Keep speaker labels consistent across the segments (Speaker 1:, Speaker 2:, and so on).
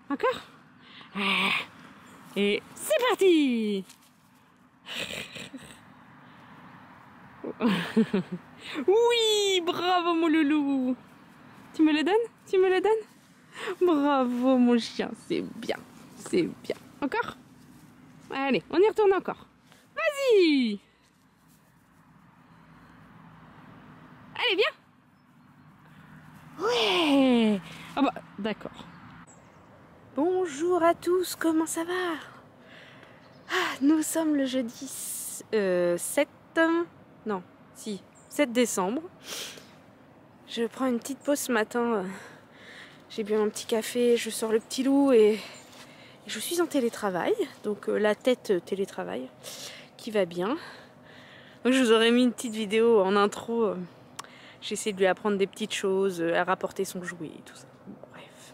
Speaker 1: Encore? Et c'est parti! Oui, bravo mon loulou! Tu me le donnes? Tu me le donnes? Bravo mon chien, c'est bien, c'est bien. Encore? Allez, on y retourne encore. Vas-y! Allez, viens! Ouais! Ah bah, d'accord. Bonjour à tous, comment ça va? Nous sommes le jeudi 7... Non, si, 7 décembre. Je prends une petite pause ce matin. J'ai bu un petit café, je sors le petit loup et je suis en télétravail. Donc la tête télétravail qui va bien. Donc je vous aurais mis une petite vidéo en intro. J'essaie de lui apprendre des petites choses, à rapporter son jouet et tout ça. Bref.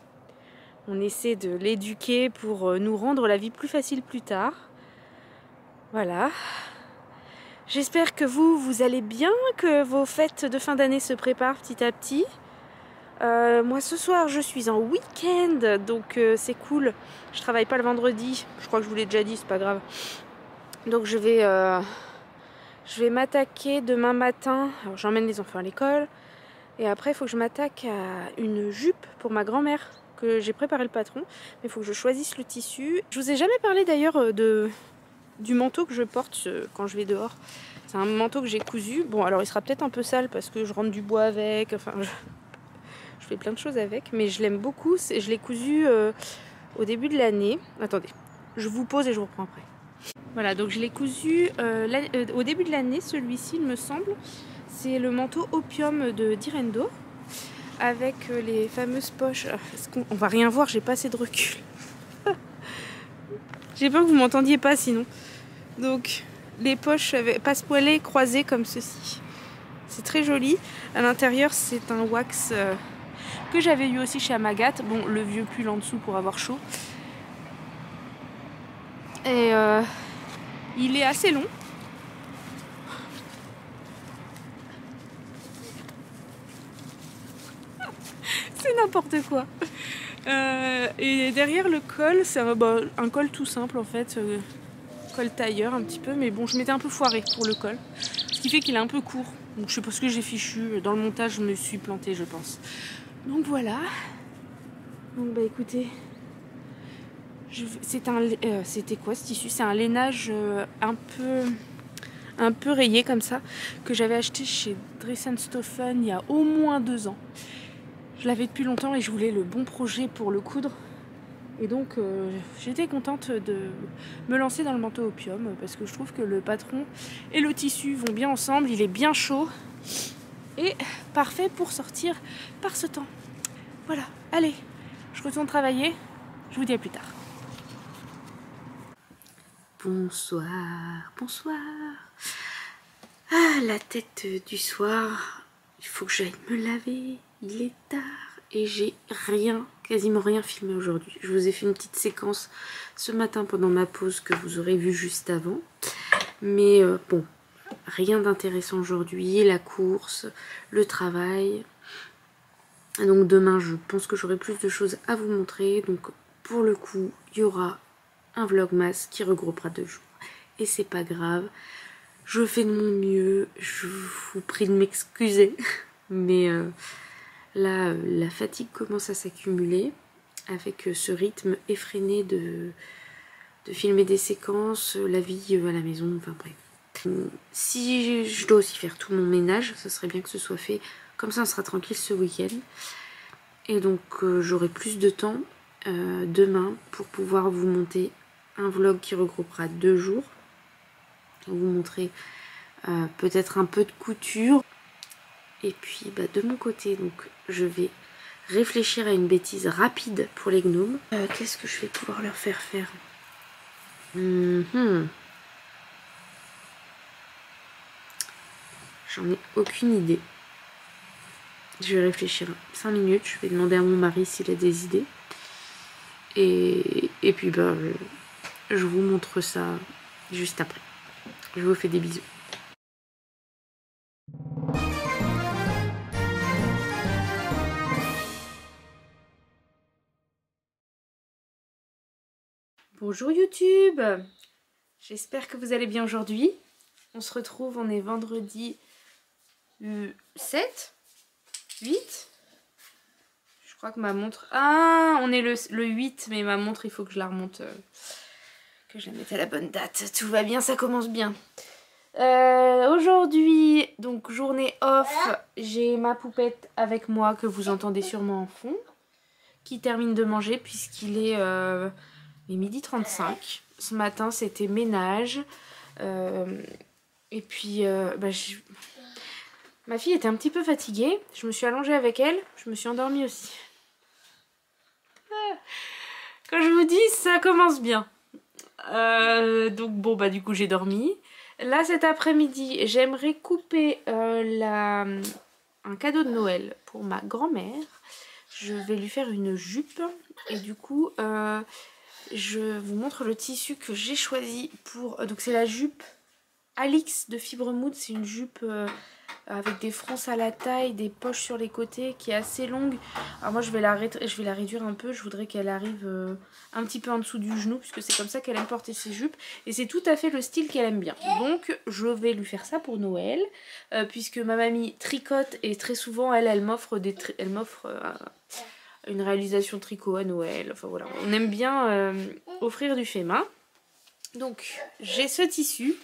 Speaker 1: On essaie de l'éduquer pour nous rendre la vie plus facile plus tard. Voilà. J'espère que vous allez bien, que vos fêtes de fin d'année se préparent petit à petit. Moi ce soir je suis en week-end, donc c'est cool. Je travaille pas le vendredi, je crois que je vous l'ai déjà dit, c'est pas grave. Donc je vais m'attaquer demain matin. Alors j'emmène les enfants à l'école. Et après il faut que je m'attaque à une jupe pour ma grand-mère, que j'ai préparé le patron. Mais il faut que je choisisse le tissu. Je vous ai jamais parlé d'ailleurs du manteau que je porte quand je vais dehors. C'est un manteau que j'ai cousu. Bon, alors il sera peut-être un peu sale parce que je rentre du bois avec. Enfin, je fais plein de choses avec. Mais je l'aime beaucoup. Je l'ai cousu au début de l'année. Attendez, je vous pose et je vous reprends après. Voilà, donc je l'ai cousu au début de l'année. Celui-ci, il me semble. C'est le manteau Opium de Direndo. Avec les fameuses poches. On va rien voir, j'ai pas assez de recul. J'ai peur que vous m'entendiez pas sinon. Donc les poches passepoilées croisées comme ceci. C'est très joli. À l'intérieur c'est un wax que j'avais eu aussi chez Amagat. Bon, le vieux pull en dessous pour avoir chaud. Et il est assez long. C'est n'importe quoi. Et derrière le col, c'est un col tout simple en fait. Col tailleur un petit peu, mais bon, je m'étais un peu foirée pour le col, ce qui fait qu'il est un peu court. Donc je sais pas ce que j'ai fichu, dans le montage je me suis plantée je pense. Donc voilà. Donc bah écoutez, c'était quoi ce tissu? C'est un lainage un peu rayé comme ça, que j'avais acheté chez Dressenstoffen il y a au moins 2 ans. Je l'avais depuis longtemps et je voulais le bon projet pour le coudre. Et donc j'étais contente de me lancer dans le manteau Opium parce que je trouve que le patron et le tissu vont bien ensemble, il est bien chaud et parfait pour sortir par ce temps. Voilà, allez, je retourne travailler, je vous dis à plus tard. Bonsoir, bonsoir. Ah, la tête du soir, il faut que j'aille me laver, il est tard. Et j'ai quasiment rien filmé aujourd'hui. Je vous ai fait une petite séquence ce matin pendant ma pause que vous aurez vu juste avant. Mais bon, rien d'intéressant aujourd'hui. La course, le travail. Donc demain, je pense que j'aurai plus de choses à vous montrer. Donc pour le coup, il y aura un vlogmas qui regroupera 2 jours. Et c'est pas grave. Je fais de mon mieux. Je vous prie de m'excuser. Mais... là, la fatigue commence à s'accumuler avec ce rythme effréné de filmer des séquences, la vie à la maison, enfin bref. Si je dois aussi faire tout mon ménage, ça serait bien que ce soit fait. Comme ça, on sera tranquille ce week-end. Et donc, j'aurai plus de temps demain pour pouvoir vous monter un vlog qui regroupera 2 jours. Vous montrer peut-être un peu de couture. Et puis de mon côté, donc je vais réfléchir à une bêtise rapide pour les gnomes. Qu'est-ce que je vais pouvoir leur faire faire? J'en ai aucune idée. Je vais réfléchir 5 minutes, je vais demander à mon mari s'il a des idées. Et puis je vous montre ça juste après. Je vous fais des bisous. Bonjour YouTube, j'espère que vous allez bien aujourd'hui. On se retrouve, on est vendredi 7, 8. Je crois que ma montre... Ah, on est le 8, mais ma montre, il faut que je la remonte, que je la mette à la bonne date. Tout va bien, ça commence bien. Aujourd'hui, donc journée off, j'ai ma poupette avec moi que vous entendez sûrement en fond, qui termine de manger puisqu'il est... midi 35. Ce matin c'était ménage. Et puis ma fille était un petit peu fatiguée. Je me suis allongée avec elle. Je me suis endormie aussi. Quand je vous dis, ça commence bien. Donc bon bah du coup j'ai dormi. Là cet après-midi j'aimerais couper un cadeau de Noël pour ma grand-mère. Je vais lui faire une jupe. Et du coup... je vous montre le tissu que j'ai choisi pour... Donc c'est la jupe Alix de Fibremood. C'est une jupe avec des fronces à la taille, des poches sur les côtés, qui est assez longue. Alors moi je vais la réduire un peu. Je voudrais qu'elle arrive un petit peu en dessous du genou, puisque c'est comme ça qu'elle aime porter ses jupes. Et c'est tout à fait le style qu'elle aime bien. Donc je vais lui faire ça pour Noël, puisque ma mamie tricote et très souvent elle m'offre une réalisation tricot à Noël. Enfin voilà, on aime bien offrir du fait main. Donc j'ai ce tissu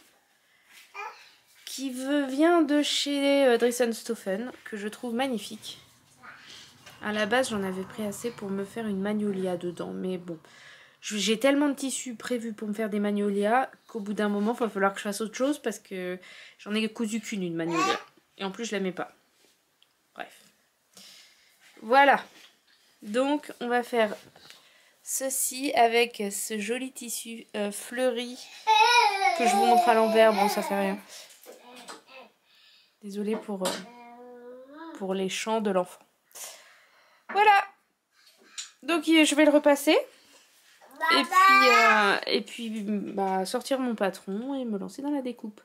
Speaker 1: qui vient de chez Dressenstoffen, que je trouve magnifique. À la base j'en avais pris assez pour me faire une magnolia dedans, mais bon, j'ai tellement de tissus prévus pour me faire des magnolias qu'au bout d'un moment il va falloir que je fasse autre chose, parce que j'en ai cousu qu'une, une magnolia, et en plus je l'aimais pas. Bref, voilà. Donc on va faire ceci avec ce joli tissu fleuri que je vous montre à l'envers. Bon, ça fait rien. Désolée pour les chants de l'enfant. Voilà. Donc je vais le repasser. Et puis bah, sortir mon patron et me lancer dans la découpe.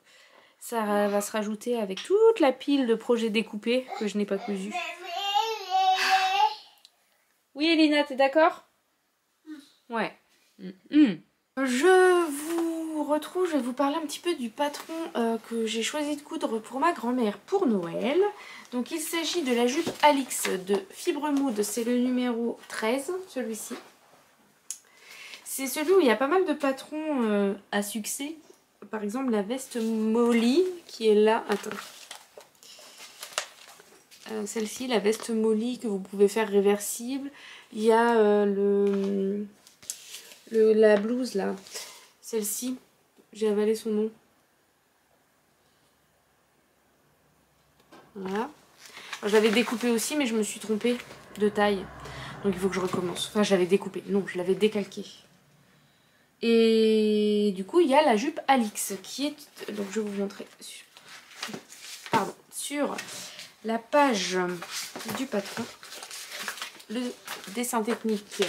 Speaker 1: Ça va se rajouter avec toute la pile de projets découpés que je n'ai pas cousus. Oui, Elina, t'es d'accord? Ouais. Je vous retrouve, je vais vous parler un petit peu du patron que j'ai choisi de coudre pour ma grand-mère pour Noël. Donc il s'agit de la jupe Alix de Fibremood, c'est le numéro 13, celui-ci. C'est celui où il y a pas mal de patrons à succès. Par exemple la veste Molly qui est là, attends. Celle-ci, la veste Molly que vous pouvez faire réversible. Il y a la blouse là, celle-ci, j'ai avalé son nom. Voilà. Je l'avais découpé aussi, mais je me suis trompée de taille. Donc il faut que je recommence. Enfin, je l'avais découpé. Non, je l'avais décalqué. Et du coup, il y a la jupe Alix qui est... Donc je vais vous montrer sur la page du patron. Le dessin technique.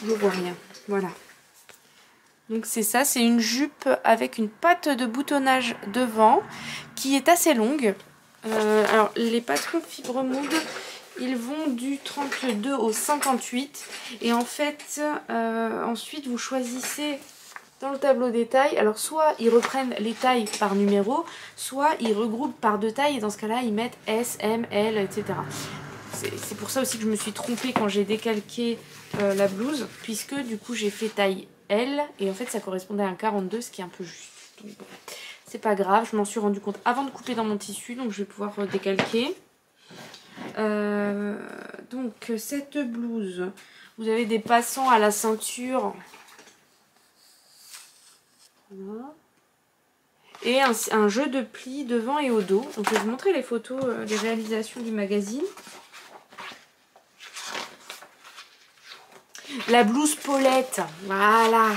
Speaker 1: Je vois rien. Voilà. Donc c'est ça, c'est une jupe avec une patte de boutonnage devant qui est assez longue. Alors les patrons Fibremood, ils vont du 32 au 58. Et en fait, ensuite vous choisissez dans le tableau des tailles. Alors soit ils reprennent les tailles par numéro, soit ils regroupent par deux tailles. Et dans ce cas-là, ils mettent S, M, L, etc. C'est pour ça aussi que je me suis trompée quand j'ai décalqué la blouse, puisque du coup j'ai fait taille L et en fait ça correspondait à un 42, ce qui est un peu juste. Donc bon, c'est pas grave, je m'en suis rendu compte avant de couper dans mon tissu, donc je vais pouvoir décalquer. Donc cette blouse, vous avez des passants à la ceinture. Voilà. Et un jeu de plis devant et au dos. Donc je vais vous montrer les photos des réalisations du magazine. La blouse Paulette, voilà.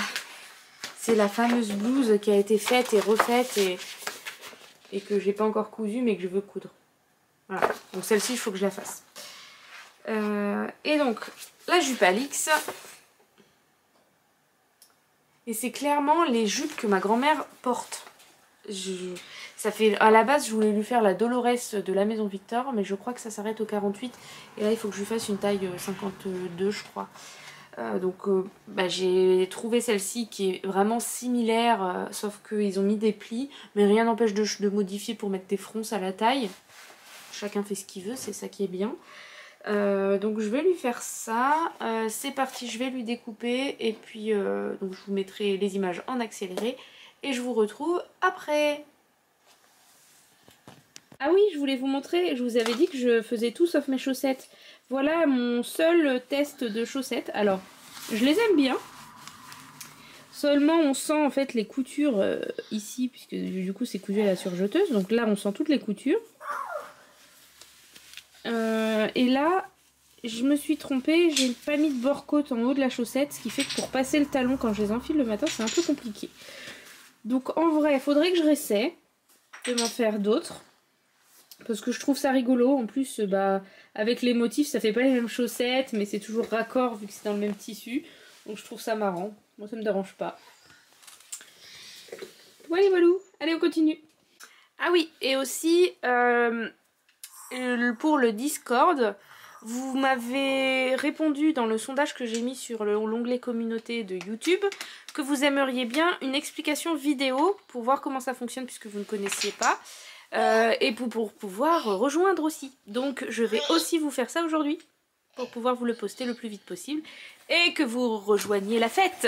Speaker 1: C'est la fameuse blouse qui a été faite et refaite et que j'ai pas encore cousue mais que je veux coudre. Voilà, donc celle-ci il faut que je la fasse. Et donc la jupe Alix. Et c'est clairement les jupes que ma grand-mère porte. Ça fait, à la base je voulais lui faire la Dolores de la Maison Victor, mais je crois que ça s'arrête au 48. Et là il faut que je lui fasse une taille 52 je crois. J'ai trouvé celle-ci qui est vraiment similaire, sauf qu'ils ont mis des plis, mais rien n'empêche de modifier pour mettre des fronces à la taille. Chacun fait ce qu'il veut, c'est ça qui est bien. Donc je vais lui faire ça. C'est parti, je vais lui découper et puis donc je vous mettrai les images en accéléré et je vous retrouve après. Ah oui, je voulais vous montrer, je vous avais dit que je faisais tout sauf mes chaussettes. Voilà mon seul test de chaussettes. Alors, je les aime bien. Seulement, on sent en fait les coutures ici, puisque du coup c'est cousu à la surjeteuse. Donc là, on sent toutes les coutures. Et là, je me suis trompée, j'ai pas mis de bord-côte en haut de la chaussette, ce qui fait que pour passer le talon quand je les enfile le matin, c'est un peu compliqué. Donc en vrai, il faudrait que je réessaie de m'en faire d'autres. Parce que je trouve ça rigolo, en plus avec les motifs ça fait pas les mêmes chaussettes mais c'est toujours raccord vu que c'est dans le même tissu. Donc je trouve ça marrant, moi ça me dérange pas. Voilà walou, allez on continue. Ah oui, et aussi pour le Discord, vous m'avez répondu dans le sondage que j'ai mis sur l'onglet communauté de YouTube que vous aimeriez bien une explication vidéo pour voir comment ça fonctionne puisque vous ne connaissiez pas. Et pour pouvoir rejoindre aussi. Donc je vais aussi vous faire ça aujourd'hui pour pouvoir vous le poster le plus vite possible et que vous rejoigniez la fête.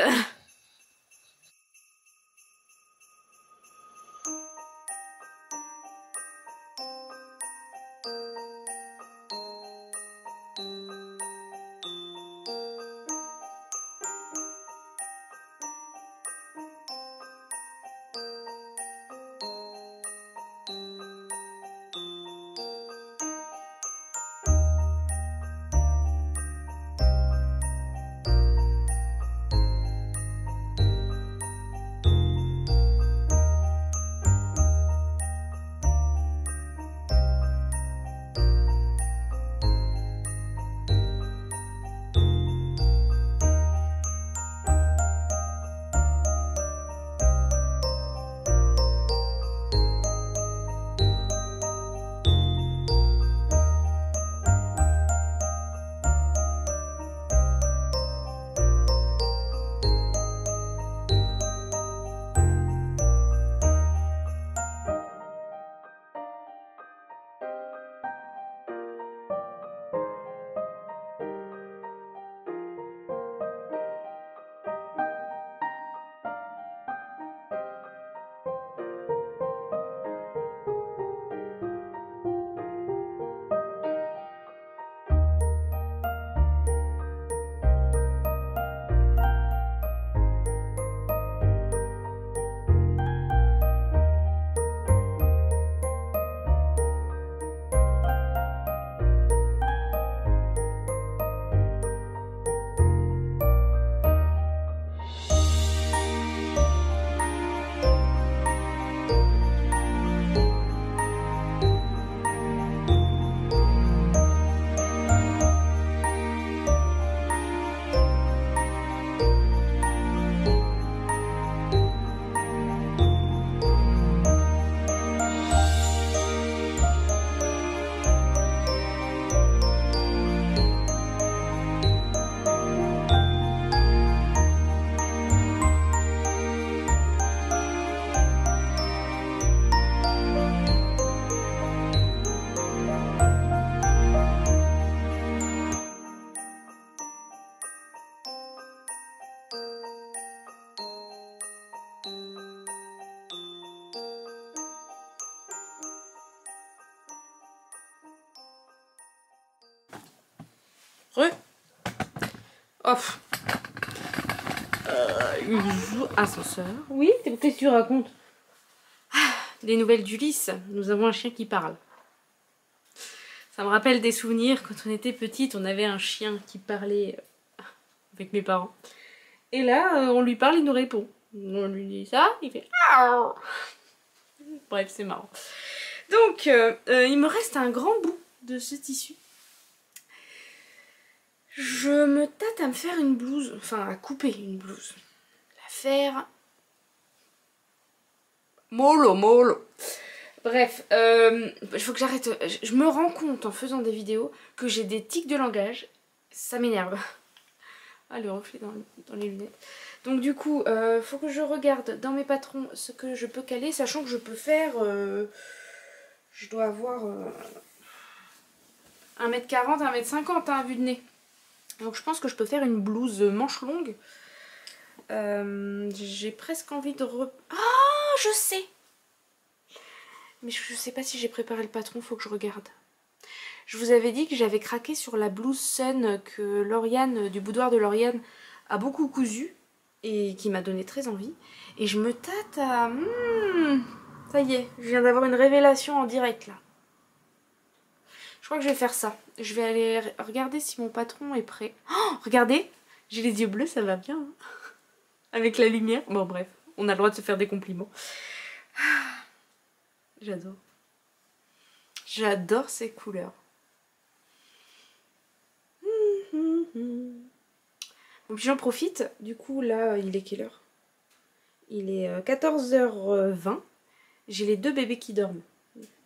Speaker 1: Off. Ascenseur. Oui, qu'est-ce que tu racontes? Des nouvelles d'Ulysse. Nous avons un chien qui parle. Ça me rappelle des souvenirs. Quand on était petite, on avait un chien qui parlait avec mes parents. Et là, on lui parle, il nous répond. On lui dit ça, il fait... Bref, c'est marrant. Donc, il me reste un grand bout de ce tissu. Je me tâte à me faire une blouse, enfin à couper une blouse. La faire... mollo. Bref, il faut que j'arrête. Je me rends compte en faisant des vidéos que j'ai des tics de langage. Ça m'énerve. Ah, le reflet dans les lunettes. Donc du coup, faut que je regarde dans mes patrons ce que je peux caler, sachant que je peux faire... je dois avoir 1m40, 1m50 hein, vue de nez. Donc je pense que je peux faire une blouse manche longue. J'ai presque envie de... Ah, je sais! Mais je sais pas si j'ai préparé le patron, faut que je regarde. Je vous avais dit que j'avais craqué sur la blouse Sun que Lauriane, du boudoir de Lauriane, a beaucoup cousu et qui m'a donné très envie. Et je me tâte à... ça y est, je viens d'avoir une révélation en direct là. Je crois que je vais faire ça. Je vais aller regarder si mon patron est prêt. Oh, regardez, j'ai les yeux bleus, ça va bien. Hein, avec la lumière. Bon bref, on a le droit de se faire des compliments. J'adore. J'adore ces couleurs. Donc j'en profite. Du coup là, il est quelle heure? Il est 14h20. J'ai les deux bébés qui dorment.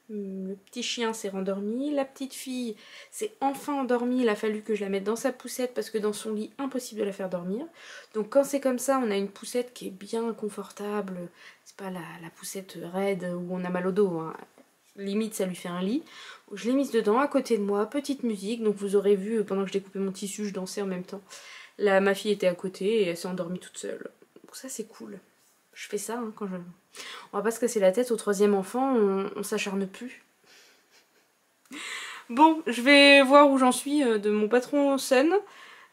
Speaker 1: Le petit chien s'est rendormi, la petite fille s'est enfin endormie, il a fallu que je la mette dans sa poussette parce que dans son lit, impossible de la faire dormir. Donc quand c'est comme ça, on a une poussette qui est bien confortable, c'est pas la poussette raide où on a mal au dos, hein. Limite ça lui fait un lit. Je l'ai mise dedans à côté de moi, petite musique, donc vous aurez vu pendant que je découpais mon tissu, je dansais en même temps. Là, ma fille était à côté et elle s'est endormie toute seule, donc ça c'est cool. Je fais ça hein, quand je... On va pas se casser la tête, au troisième enfant, on s'acharne plus. Bon, je vais voir où j'en suis de mon patron Sun.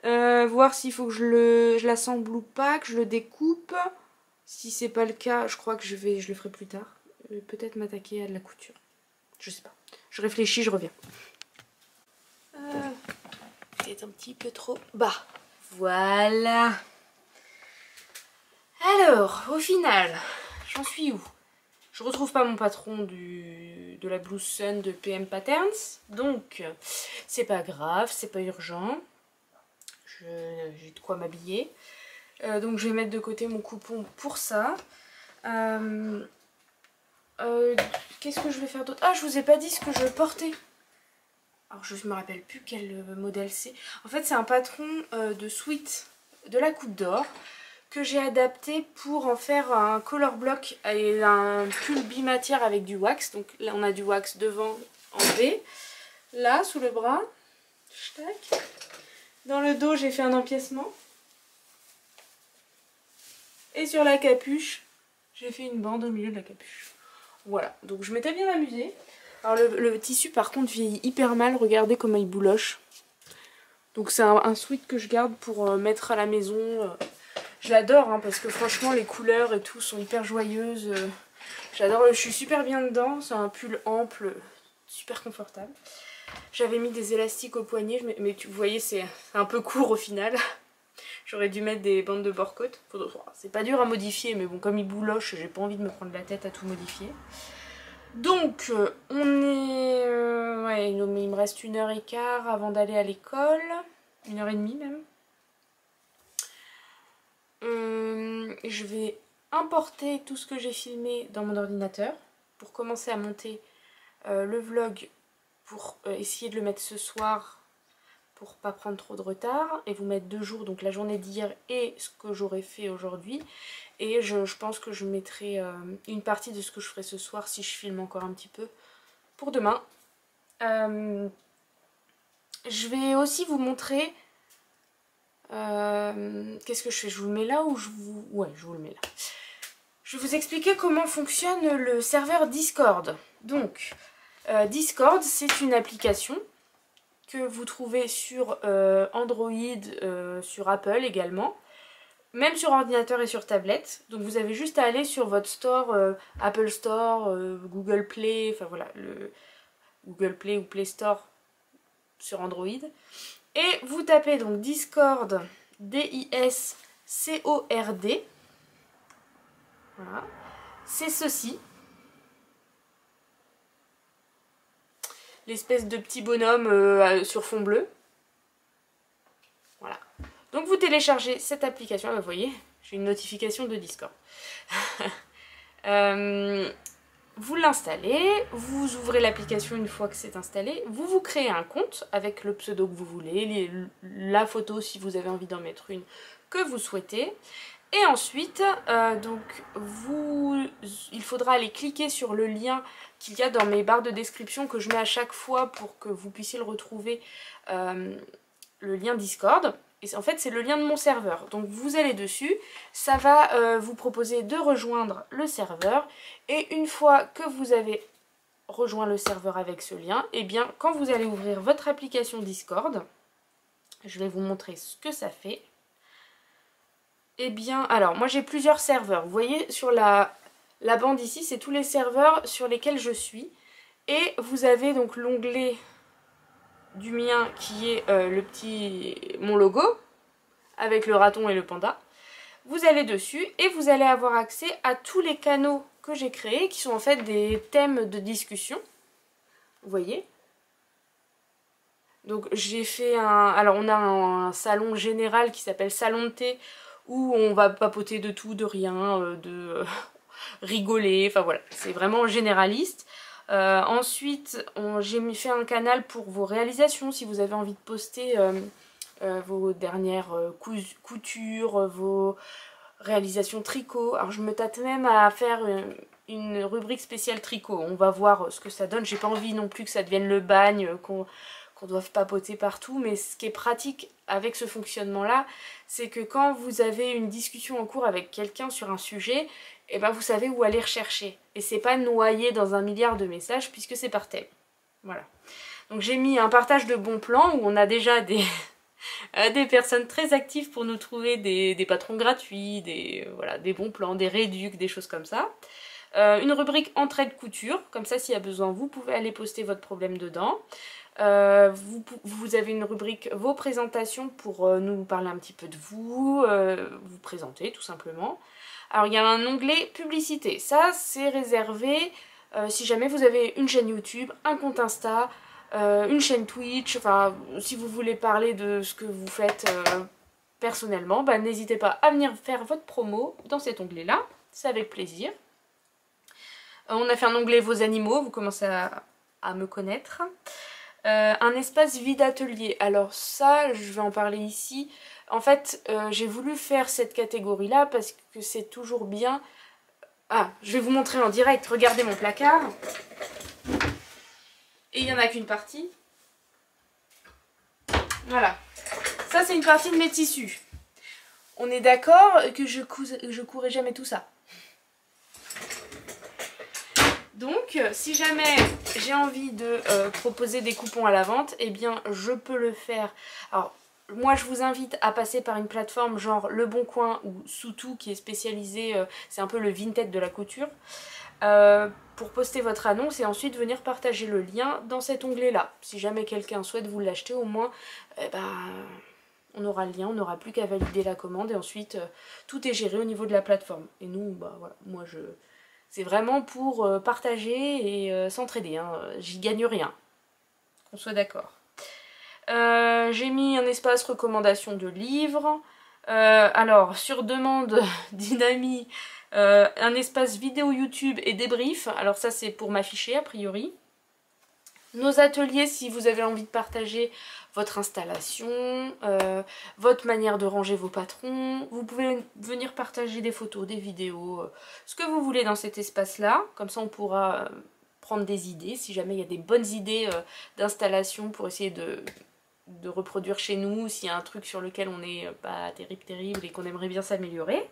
Speaker 1: Voir s'il faut que je l'assemble ou pas, que je le découpe. Si c'est pas le cas, je crois que je le ferai plus tard. Peut-être m'attaquer à de la couture. Je sais pas. Je réfléchis, je reviens. C'est un petit peu trop bas. Voilà. Alors, au final, j'en suis où? Je retrouve pas mon patron de la blouse Sun de PM Patterns, donc c'est pas grave, c'est pas urgent. J'ai de quoi m'habiller. Donc je vais mettre de côté mon coupon pour ça. Qu'est-ce que je vais faire d'autre? Ah, je vous ai pas dit ce que je portais. Alors je me rappelle plus quel modèle c'est. En fait c'est un patron de sweat de la Coupe d'Or que j'ai adapté pour en faire un color block et un pull bimatière avec du wax. Donc là on a du wax devant en V, là sous le bras, tac. Dans le dos j'ai fait un empiècement et sur la capuche j'ai fait une bande au milieu de la capuche. Voilà, donc je m'étais bien amusée. Alors le tissu par contre vieillit hyper mal, regardez comment il bouloche. Donc c'est un sweat que je garde pour mettre à la maison. Je l'adore hein, parce que franchement les couleurs et tout sont hyper joyeuses. J'adore, je suis super bien dedans, c'est un pull ample, super confortable. J'avais mis des élastiques au poignet, mais vous voyez c'est un peu court au final. J'aurais dû mettre des bandes de bord-côte. C'est pas dur à modifier, mais bon comme il bouloche, j'ai pas envie de me prendre la tête à tout modifier. Donc on est... ouais, il me reste 1h15 avant d'aller à l'école. 1h30 même. Je vais importer tout ce que j'ai filmé dans mon ordinateur pour commencer à monter le vlog pour essayer de le mettre ce soir pour pas prendre trop de retard et vous mettre 2 jours, donc la journée d'hier et ce que j'aurais fait aujourd'hui. Et je pense que je mettrai une partie de ce que je ferai ce soir si je filme encore un petit peu pour demain. Je vais aussi vous montrer... qu'est-ce que je fais? Je vous le mets là ou je vous... Ouais, je vous le mets là. Je vais vous expliquer comment fonctionne le serveur Discord. Donc, Discord, c'est une application que vous trouvez sur Android, sur Apple également. Même sur ordinateur et sur tablette. Donc vous avez juste à aller sur votre store, Apple Store, Google Play, enfin voilà, le Google Play ou Play Store sur Android. Et vous tapez donc Discord, D-I-S-C-O-R-D. Voilà. C'est ceci. L'espèce de petit bonhomme sur fond bleu. Voilà. Donc vous téléchargez cette application. Vous voyez, j'ai une notification de Discord. vous l'installez, vous ouvrez l'application une fois que c'est installé, vous vous créez un compte avec le pseudo que vous voulez, la photo si vous avez envie d'en mettre une que vous souhaitez. Et ensuite, il faudra aller cliquer sur le lien qu'il y a dans mes barres de description que je mets à chaque fois pour que vous puissiez le retrouver, le lien Discord. Et en fait, c'est le lien de mon serveur. Donc vous allez dessus, ça va vous proposer de rejoindre le serveur. Et une fois que vous avez rejoint le serveur avec ce lien, et bien quand vous allez ouvrir votre application Discord, je vais vous montrer ce que ça fait. Eh bien, alors, moi j'ai plusieurs serveurs. Vous voyez, sur la bande ici, c'est tous les serveurs sur lesquels je suis. Et vous avez donc l'onglet du mien qui est mon logo, avec le raton et le panda. Vous allez dessus et vous allez avoir accès à tous les canaux que j'ai créés, qui sont en fait des thèmes de discussion. Vous voyez ? Donc j'ai fait alors on a un salon général qui s'appelle Salon de thé, où on va papoter de tout, de rien, rigoler, enfin voilà, c'est vraiment généraliste. Ensuite, j'ai fait un canal pour vos réalisations, si vous avez envie de poster vos dernières coutures, vos réalisations tricot. Alors je me tâte même à faire une rubrique spéciale tricot, on va voir ce que ça donne. J'ai pas envie non plus que ça devienne le bagne, qu'on doive papoter partout, mais ce qui est pratique avec ce fonctionnement-là, c'est que quand vous avez une discussion en cours avec quelqu'un sur un sujet, et ben vous savez où aller rechercher. Et c'est pas noyé dans un milliard de messages, puisque c'est par thème. Voilà. Donc j'ai mis un partage de bons plans, où on a déjà des personnes très actives pour nous trouver des patrons gratuits, voilà, des bons plans, des réducs, des choses comme ça. Une rubrique entraide couture, comme ça s'il y a besoin, vous pouvez aller poster votre problème dedans. Vous avez une rubrique vos présentations pour nous parler un petit peu de vous, vous présenter tout simplement. Alors il y a un onglet publicité, ça c'est réservé si jamais vous avez une chaîne YouTube, un compte Insta, une chaîne Twitch, enfin si vous voulez parler de ce que vous faites personnellement, bah, n'hésitez pas à venir faire votre promo dans cet onglet là, c'est avec plaisir. On a fait un onglet vos animaux, vous commencez à me connaître. Un espace vide atelier, alors ça je vais en parler ici. En fait j'ai voulu faire cette catégorie là parce que c'est toujours bien. Ah, je vais vous montrer en direct, regardez mon placard. Et il n'y en a qu'une partie. Voilà, ça c'est une partie de mes tissus. On est d'accord que je courrai jamais tout ça. Donc, si jamais j'ai envie de proposer des coupons à la vente, eh bien, je peux le faire. Alors, moi, je vous invite à passer par une plateforme genre Le Bon Coin ou Soutou, qui est spécialisée, c'est un peu le Vinted de la couture, pour poster votre annonce et ensuite venir partager le lien dans cet onglet-là. Si jamais quelqu'un souhaite vous l'acheter, au moins, on aura le lien, on n'aura plus qu'à valider la commande et ensuite, tout est géré au niveau de la plateforme. Et nous, bah voilà, moi je... C'est vraiment pour partager et s'entraider, hein. J'y gagne rien, qu'on soit d'accord. J'ai mis un espace recommandation de livres. Alors, sur demande d'une amie, un espace vidéo YouTube et débrief. Alors ça, c'est pour m'afficher, a priori. Nos ateliers, si vous avez envie de partager votre installation, votre manière de ranger vos patrons. Vous pouvez venir partager des photos, des vidéos, ce que vous voulez dans cet espace-là. Comme ça, on pourra prendre des idées, si jamais il y a des bonnes idées d'installation pour essayer de reproduire chez nous, s'il y a un truc sur lequel on n'est pas terrible et qu'on aimerait bien s'améliorer.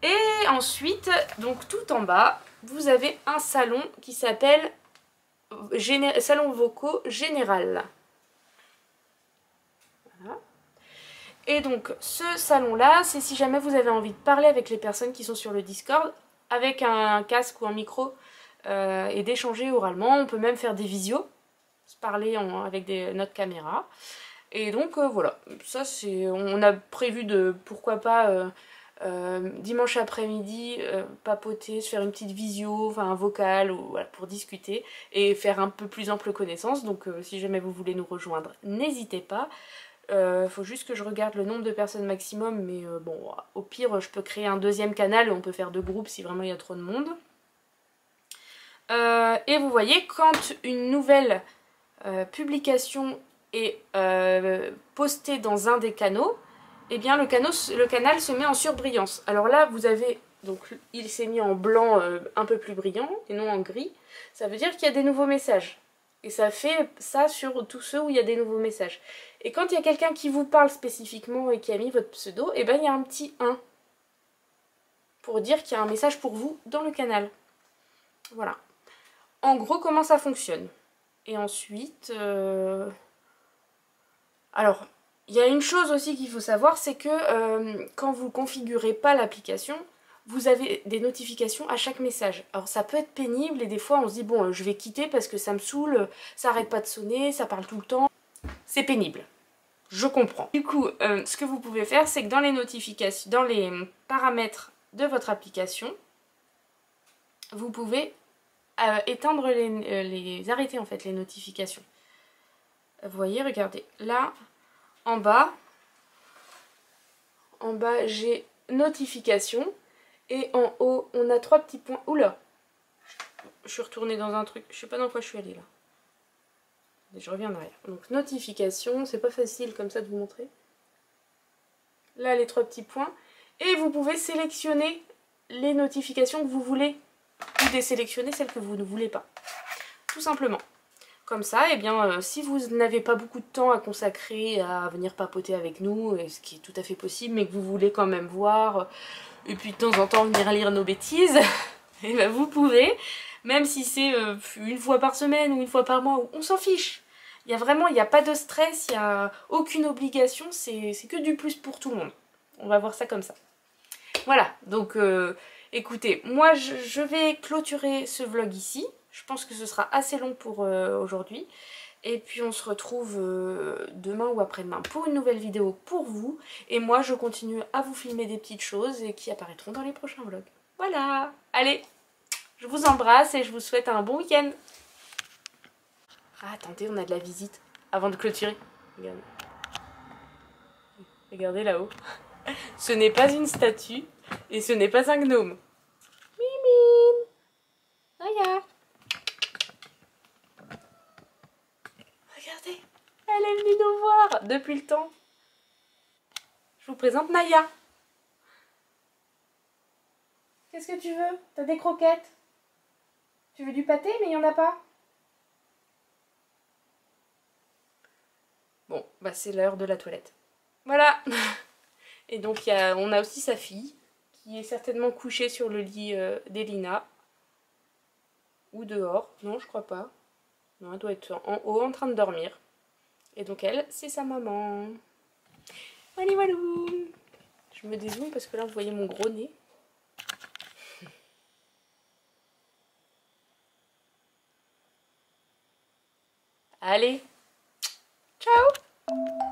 Speaker 1: Et ensuite, donc tout en bas, vous avez un salon qui s'appelle Salon vocaux général. Voilà. Et donc ce salon là, c'est si jamais vous avez envie de parler avec les personnes qui sont sur le Discord, avec un casque ou un micro, et d'échanger oralement. On peut même faire des visios, se parler avec notre caméra. Et donc voilà, ça c'est, on a prévu de, pourquoi pas, dimanche après-midi, papoter, se faire une petite visio, enfin un vocal, ou, voilà, pour discuter et faire un peu plus ample connaissance. Donc si jamais vous voulez nous rejoindre, n'hésitez pas. Faut juste que je regarde le nombre de personnes maximum, mais bon, au pire je peux créer un deuxième canal et on peut faire 2 groupes si vraiment il y a trop de monde. Et vous voyez, quand une nouvelle publication est postée dans un des canaux, eh bien le canal se met en surbrillance. Alors là, vous avez, donc il s'est mis en blanc un peu plus brillant et non en gris. Ça veut dire qu'il y a des nouveaux messages. Et ça fait ça sur tous ceux où il y a des nouveaux messages. Et quand il y a quelqu'un qui vous parle spécifiquement et qui a mis votre pseudo, eh ben il y a un petit 1 pour dire qu'il y a un message pour vous dans le canal. Voilà. En gros, comment ça fonctionne. Et ensuite, alors, il y a une chose aussi qu'il faut savoir, c'est que quand vous configurez pas l'application, vous avez des notifications à chaque message. Alors ça peut être pénible et des fois on se dit bon je vais quitter parce que ça me saoule, ça arrête pas de sonner, ça parle tout le temps. C'est pénible. Je comprends. Du coup, ce que vous pouvez faire, c'est que dans les notifications, dans les paramètres de votre application, vous pouvez éteindre arrêter en fait les notifications. Vous voyez, regardez, là, en bas j'ai notification et en haut, on a 3 petits points. Oula, je suis retournée dans un truc, je sais pas dans quoi je suis allée là. Je reviens en arrière. Donc notification, c'est pas facile comme ça de vous montrer. Là, les 3 petits points. Et vous pouvez sélectionner les notifications que vous voulez ou désélectionner celles que vous ne voulez pas. Tout simplement. Comme ça, eh bien, si vous n'avez pas beaucoup de temps à consacrer à venir papoter avec nous, ce qui est tout à fait possible, mais que vous voulez quand même voir, et puis de temps en temps venir lire nos bêtises, eh bien, vous pouvez, même si c'est une fois par semaine ou une fois par mois, on s'en fiche. Il n'y a pas de stress, il n'y a aucune obligation, c'est que du plus pour tout le monde. On va voir ça comme ça. Voilà, donc écoutez, moi je vais clôturer ce vlog ici. Je pense que ce sera assez long pour aujourd'hui. Et puis on se retrouve demain ou après-demain pour une nouvelle vidéo pour vous. Et moi je continue à vous filmer des petites choses et qui apparaîtront dans les prochains vlogs. Voilà, allez, je vous embrasse et je vous souhaite un bon week-end. Ah attendez, on a de la visite avant de clôturer. Regardez, regardez là-haut. Ce n'est pas une statue et ce n'est pas un gnome. Mimine, Naya. Regardez, elle est venue nous voir depuis le temps. Je vous présente Naya. Qu'est-ce que tu veux? T'as des croquettes? Tu veux du pâté, mais il n'y en a pas? Bon, bah c'est l'heure de la toilette. Voilà. Et donc on a aussi sa fille, qui est certainement couchée sur le lit d'Elina. Ou dehors. Non, je crois pas. Non, elle doit être en haut en train de dormir. Et donc elle, c'est sa maman. Walou walou. Je me dézoome parce que là vous voyez mon gros nez. Allez, ciao!